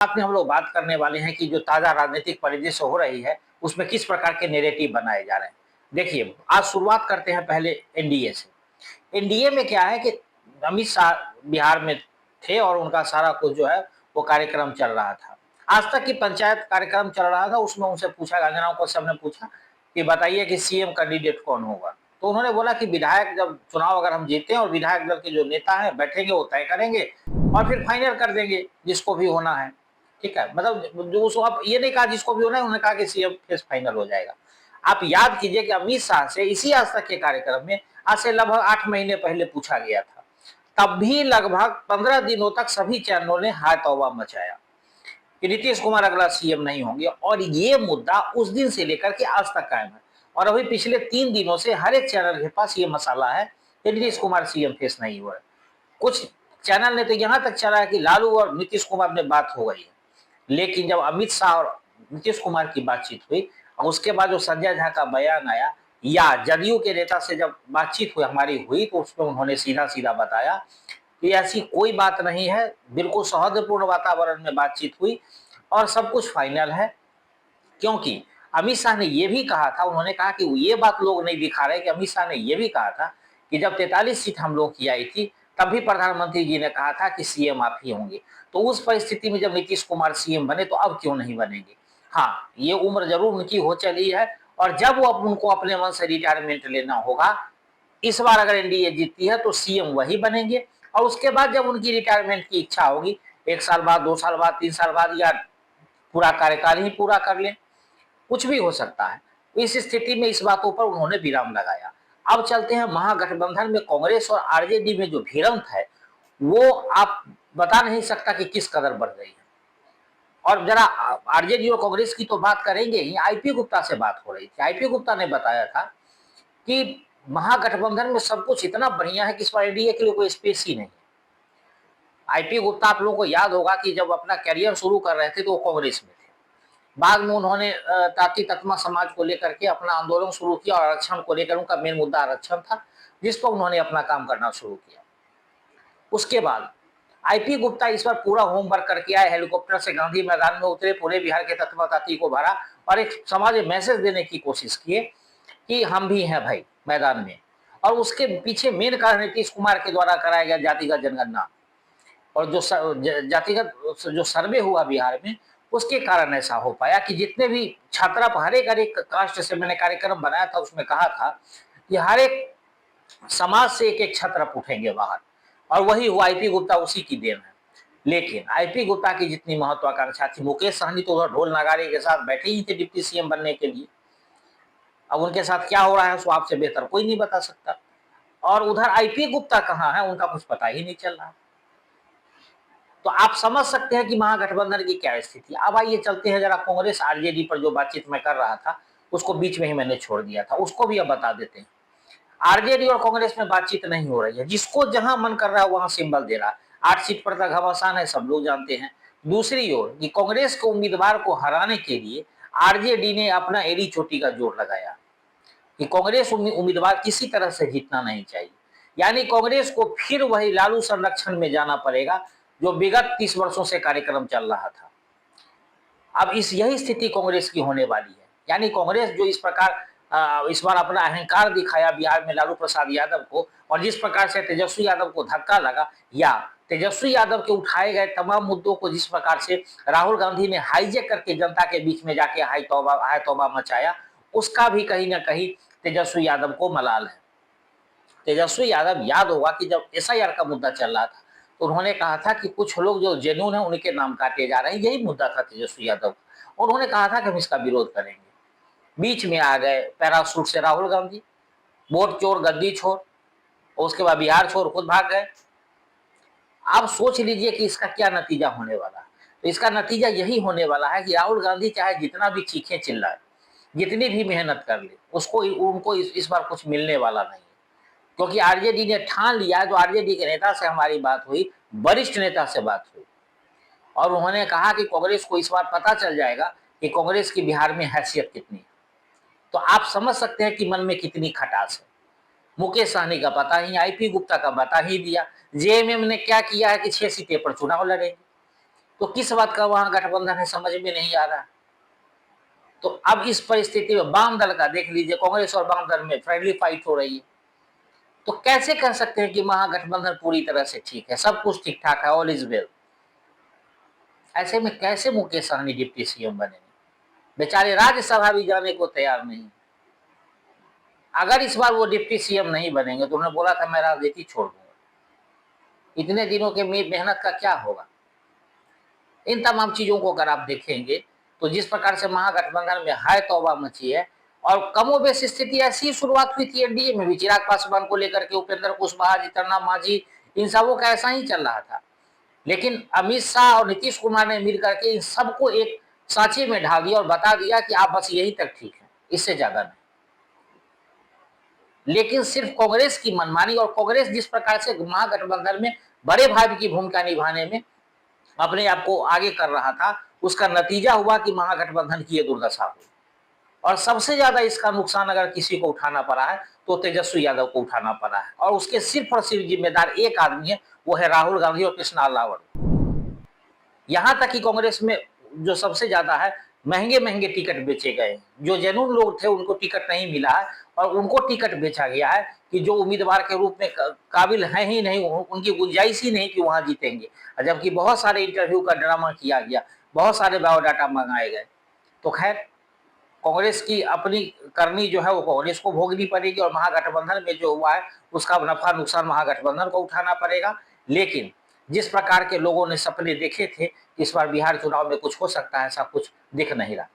साथ में हम लोग बात करने वाले हैं कि जो ताज़ा राजनीतिक परिदृश्य हो रही है, उसमें किस प्रकार के नैरेटिव बनाए जा रहे हैं। देखिए, आज शुरुआत करते हैं पहले एनडीए से। एनडीए में क्या है कि अमित शाह बिहार में थे और उनका सारा कुछ जो है वो कार्यक्रम चल रहा था। आज तक की पंचायत कार्यक्रम चल रहा था, उसमें उनसे पूछा, अंजनाओं को सबने पूछा कि बताइए कि सीएम कैंडिडेट कौन होगा। तो उन्होंने बोला कि विधायक, जब चुनाव अगर हम जीते हैं और विधायक दल के जो नेता हैं बैठेंगे, वो तय करेंगे और फिर फाइनल कर देंगे जिसको भी होना है। ठीक है, मतलब जो उसको, आप ये नहीं कहा जिसको भी होना है, उन्होंने कहा कि सीएम फेस फाइनल हो जाएगा। आप याद कीजिए कि अमित शाह से इसी आज तक के कार्यक्रम में आज से लगभग 8 महीने पहले पूछा गया था। तब भी लगभग 15 दिनों तक सभी चैनलों ने हाय तौबा मचाया कि नीतीश कुमार अगला सीएम नहीं होंगे, और ये मुद्दा उस दिन से लेकर के आज तक कायम है। और अभी पिछले 3 दिनों से हर एक चैनल के पास ये मसाला है कि नीतीश कुमार सीएम फेस नहीं हुआ है। कुछ चैनल ने तो यहां तक चला है कि लालू और नीतीश कुमार में बात हो गई है, लेकिन जब अमित शाह और नीतीश कुमार की बातचीत हुई और उसके बाद जो संजय झा का बयान आया या जदयू के नेता से जब बातचीत हुई हमारी हुई, तो उसमें उन्होंने सीधा सीधा बताया कि ऐसी कोई बात नहीं है, बिल्कुल सौहार्दपूर्ण वातावरण में बातचीत हुई और सब कुछ फाइनल है। क्योंकि अमित शाह ने यह भी कहा था, उन्होंने कहा कि ये बात लोग नहीं दिखा रहे कि अमित शाह ने यह भी कहा था कि जब 43 सीट हम लोग की आई थी तब भी प्रधानमंत्री जी ने कहा था कि सीएम आप ही होंगे। तो उस परिस्थिति में जब नीतीश कुमार सीएम बने तो अब क्यों नहीं बनेंगे। हाँ, ये उम्र जरूर उनकी हो चली है और जब वो उनको अपने मन से रिटायरमेंट लेना होगा, इस बार अगर एनडीए जीतती है तो सीएम वही बनेंगे। और उसके बाद जब उनकी रिटायरमेंट की इच्छा होगी, 1 साल बाद, 2 साल बाद, 3 साल बाद, या पूरा कार्यकाल ही पूरा कर लें, कुछ भी हो सकता है। इस स्थिति में इस बातों पर उन्होंने विराम लगाया। अब चलते हैं महागठबंधन में कांग्रेस और आरजेडी में जो भिड़ंत है, वो आप बता नहीं सकता कि किस कदर बढ़ रही है। और जरा आरजेडी और कांग्रेस की तो बात करेंगे ही। आईपी गुप्ता से बात हो रही थी, आईपी गुप्ता ने बताया था कि महागठबंधन में सब कुछ इतना बढ़िया है कि इस बार एनडीए के लिए कोई स्पेस ही नहीं। आईपी गुप्ता, आप लोगों को याद होगा कि जब अपना कैरियर शुरू कर रहे थे तो वो कांग्रेस में थे। बाद में उन्होंने ताती तत्मा समाज को लेकर के अपना आंदोलन शुरू किया और आरक्षण को लेकर उनका मेन मुद्दा आरक्षण था, जिस पर उन्होंने अपना काम करना शुरू किया। उसके बाद आईपी गुप्ता इस बार पूरा होमवर्क करके आए, हेलीकॉप्टर से गांधी मैदान में उतरे, पूरे बिहार के तत्मा ताती को भरा और एक समाज मैसेज देने की कोशिश किए कि हम भी हैं भाई मैदान में। और उसके पीछे मेन कारण नीतीश कुमार के द्वारा कराया गया जातिगत जनगणना और जो जातिगत जो सर्वे हुआ बिहार में, उसके कारण ऐसा हो पाया कि जितने भी छात्रा हर एक कास्ट से मैंने कार्यक्रम बनाया था, उसमें कहा था कि हर एक समाज से एक एक छात्र उठेंगे बाहर, और वही हुआ। आईपी गुप्ता उसी की देन है। लेकिन आईपी गुप्ता की जितनी महत्वाकांक्षा थी, मुकेश सहनी तो उधर ढोल नगाड़े के साथ बैठे ही थे डिप्टी सीएम बनने के लिए। अब उनके साथ क्या हो रहा है उसको आपसे बेहतर कोई नहीं बता सकता। और उधर आईपी गुप्ता कहाँ है, उनका कुछ पता ही नहीं चल रहा। तो आप समझ सकते हैं कि महागठबंधन की क्या स्थिति। अब आइए चलते हैं जरा कांग्रेस आरजेडी पर जो बातचीत मैं कर रहा था, उसको बीच में ही मैंने छोड़ दिया था, उसको भी अब बता देते हैं। आरजेडी और कांग्रेस में बातचीत नहीं हो रही है, जिसको जहां मन कर रहा है वहां सिंबल दे रहा है। 8 सीट पर तक घमासान है, सब लोग जानते हैं। दूसरी ओर कि कांग्रेस के उम्मीदवार को हराने के लिए आरजेडी ने अपना एड़ी चोटी का जोर लगाया कि कांग्रेस उम्मीदवार किसी तरह से जीतना नहीं चाहिए। यानी कांग्रेस को फिर वही लालू संरक्षण में जाना पड़ेगा जो विगत 30 वर्षों से कार्यक्रम चल रहा था। अब यही स्थिति कांग्रेस की होने वाली है। यानी कांग्रेस जो इस प्रकार इस बार अपना अहंकार दिखाया बिहार में लालू प्रसाद यादव को, और जिस प्रकार से तेजस्वी यादव को धक्का लगा, या तेजस्वी यादव के उठाए गए तमाम मुद्दों को जिस प्रकार से राहुल गांधी ने हाईजेक करके जनता के बीच में जाके हाय तौबा मचाया, उसका भी कहीं ना कहीं तेजस्वी यादव को मलाल है। तेजस्वी यादव, याद होगा कि जब एसआईआर का मुद्दा चल रहा था तो उन्होंने कहा था कि कुछ लोग जो जेन्युइन है उनके नाम काटे जा रहे हैं, यही मुद्दा था तेजस्वी यादव। और उन्होंने कहा था कि हम इसका विरोध करेंगे। बीच में आ गए पैरासूट से राहुल गांधी, वोट चोर गद्दी छोड़, और उसके बाद बिहार छोड़ खुद भाग गए। आप सोच लीजिए कि इसका क्या नतीजा होने वाला है। तो इसका नतीजा यही होने वाला है कि राहुल गांधी चाहे जितना भी चीखे चिल्लाए, जितनी भी मेहनत कर ले, उसको उनको इस बार कुछ मिलने वाला नहीं है। क्योंकि आरजेडी ने ठान लिया, जो आरजेडी के नेता से हमारी बात हुई, वरिष्ठ नेता से बात हुई, और उन्होंने कहा कि कांग्रेस को इस बार पता चल जाएगा कि कांग्रेस की बिहार में हैसियत कितनी है। तो आप समझ सकते हैं कि मन में कितनी खटास है। मुकेश सहनी का पता ही, आईपी गुप्ता का बता ही दिया। जेएमएम ने क्या किया है कि 6 सीटें पर चुनाव लड़ेंगे। तो किस बात का वहां गठबंधन है समझ में नहीं आ रहा। तो अब इस परिस्थिति में वाम दल का देख लीजिए, कांग्रेस और वाम दल में फ्रेंडली फाइट हो रही है। तो कैसे कह सकते हैं कि महागठबंधन पूरी तरह से ठीक है, सब कुछ ठीक ठाक है, ऑल इज वेल। ऐसे में कैसे मुकेश सहनी डिप्टी सीएम बनेंगे? बेचारे राज्यसभा भी जाने को तैयार नहीं। अगर इस बार वो डिप्टी सीएम नहीं बनेंगे तो उन्होंने बोला था मैं राजनीति छोड़ दूंगा। इतने दिनों के मेहनत का क्या होगा? इन तमाम चीजों को अगर आप देखेंगे तो जिस प्रकार से महागठबंधन में हाय तौबा मची है, और कमोबेश स्थिति ऐसी ही शुरुआत हुई थी एनडीए में भी, चिराग पासवान को लेकर के उपेंद्र कुशवाहा, जितरना मांझी, इन सबों का ऐसा ही चल रहा था। लेकिन अमित शाह और नीतीश कुमार ने मिल करके इन सबको एक सांचे में ढाल दिया और बता दिया कि आप बस यही तक ठीक है, इससे ज्यादा नहीं। लेकिन सिर्फ कांग्रेस की मनमानी, और कांग्रेस जिस प्रकार से महागठबंधन में बड़े भाई की भूमिका निभाने में अपने आप को आगे कर रहा था, उसका नतीजा हुआ कि महागठबंधन की ये दुर्दशा हुई। और सबसे ज्यादा इसका नुकसान अगर किसी को उठाना पड़ा है तो तेजस्वी यादव को उठाना पड़ा है, और उसके सिर्फ और सिर्फ जिम्मेदार एक आदमी है, वो है राहुल गांधी और कृष्णा रावत। यहां तक कि कांग्रेस में जो सबसे ज्यादा है, महंगे महंगे टिकट बेचे गए, जो जेन्युइन लोग थे उनको टिकट नहीं मिला है, और उनको टिकट बेचा गया है कि जो उम्मीदवार के रूप में काबिल है ही नहीं, उनकी गुंजाइश ही नहीं कि वहां जीतेंगे। जबकि बहुत सारे इंटरव्यू का ड्रामा किया गया, बहुत सारे बायोडाटा मंगाए गए। तो खैर, कांग्रेस की अपनी करनी जो है वो कांग्रेस को भोगनी पड़ेगी, और महागठबंधन में जो हुआ है उसका नफा नुकसान महागठबंधन को उठाना पड़ेगा। लेकिन जिस प्रकार के लोगों ने सपने देखे थे कि इस बार बिहार चुनाव में कुछ हो सकता है, ऐसा कुछ दिख नहीं रहा।